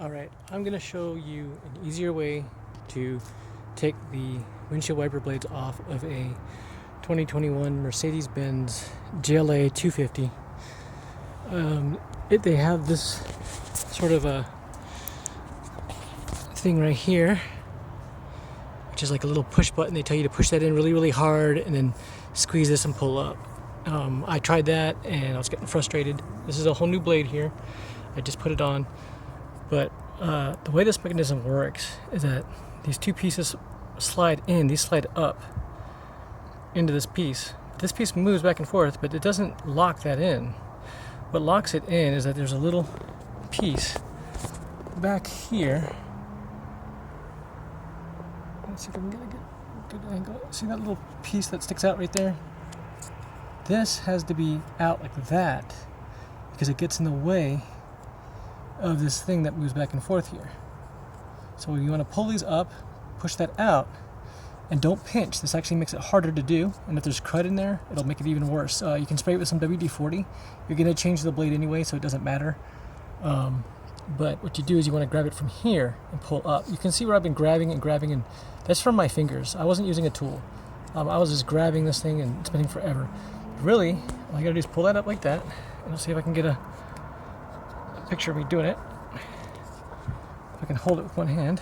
Alright, I'm going to show you an easier way to take the windshield wiper blades off of a 2021 Mercedes Benz GLA250. They have this sort of a thing right here, which is like a little push button. They tell you to push that in really, really hard and then squeeze this and pull up. I tried that and I was getting frustrated. This is a whole new blade here. I just put it on. But the way this mechanism works is that these two pieces slide in, these slide up into this piece. This piece moves back and forth, but it doesn't lock that in. What locks it in is that there's a little piece back here. Let's see if I can get a good angle. See that little piece that sticks out right there? This has to be out like that because it gets in the way of this thing that moves back and forth here. So you want to pull these up, push that out, and don't pinch. This actually makes it harder to do, and if there's crud in there, it'll make it even worse. You can spray it with some WD-40. You're going to change the blade anyway, so it doesn't matter. But what you do is you want to grab it from here and pull up. You can see where I've been grabbing, and that's from my fingers. I wasn't using a tool. I was just grabbing this thing and spinning forever. Really, all I gotta do is pull that up like that, and I'll see if I can get a picture of me doing it. If I can hold it with one hand.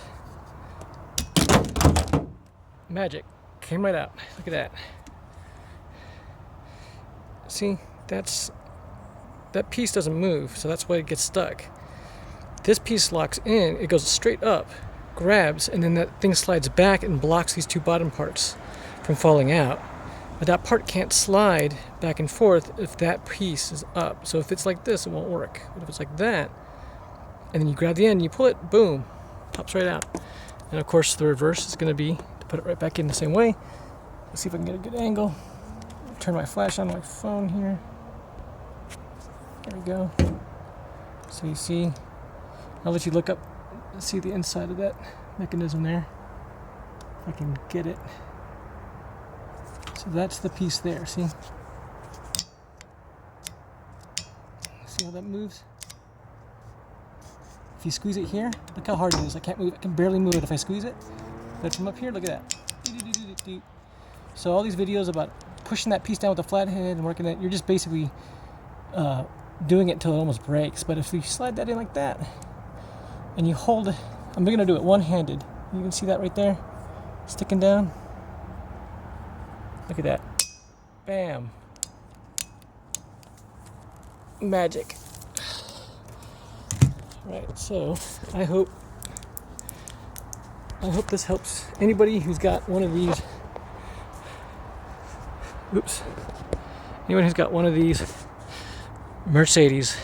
Magic. Came right out. Look at that. See, that piece doesn't move, so that's why it gets stuck. This piece locks in, it goes straight up, grabs, and then that thing slides back and blocks these two bottom parts from falling out. But that part can't slide back and forth if that piece is up. So if it's like this, it won't work. But if it's like that, and then you grab the end, you pull it, boom, pops right out. And of course the reverse is going to be to put it right back in the same way. Let's see if I can get a good angle. Turn my flash on my phone here. There we go. So you see, I'll let you look up and see the inside of that mechanism there. If I can get it. So that's the piece there, see? See how that moves? If you squeeze it here, look how hard it is. I can't move it. I can barely move it if I squeeze it. But from up here, look at that. So all these videos about pushing that piece down with a flathead and working it, you're just basically doing it until it almost breaks. But if you slide that in like that, and you hold, I'm going to do it one-handed. You can see that right there, sticking down. Look at that. Bam. Magic. Right, so I hope this helps anybody who's got one of these. Oops. Anyone who's got one of these Mercedes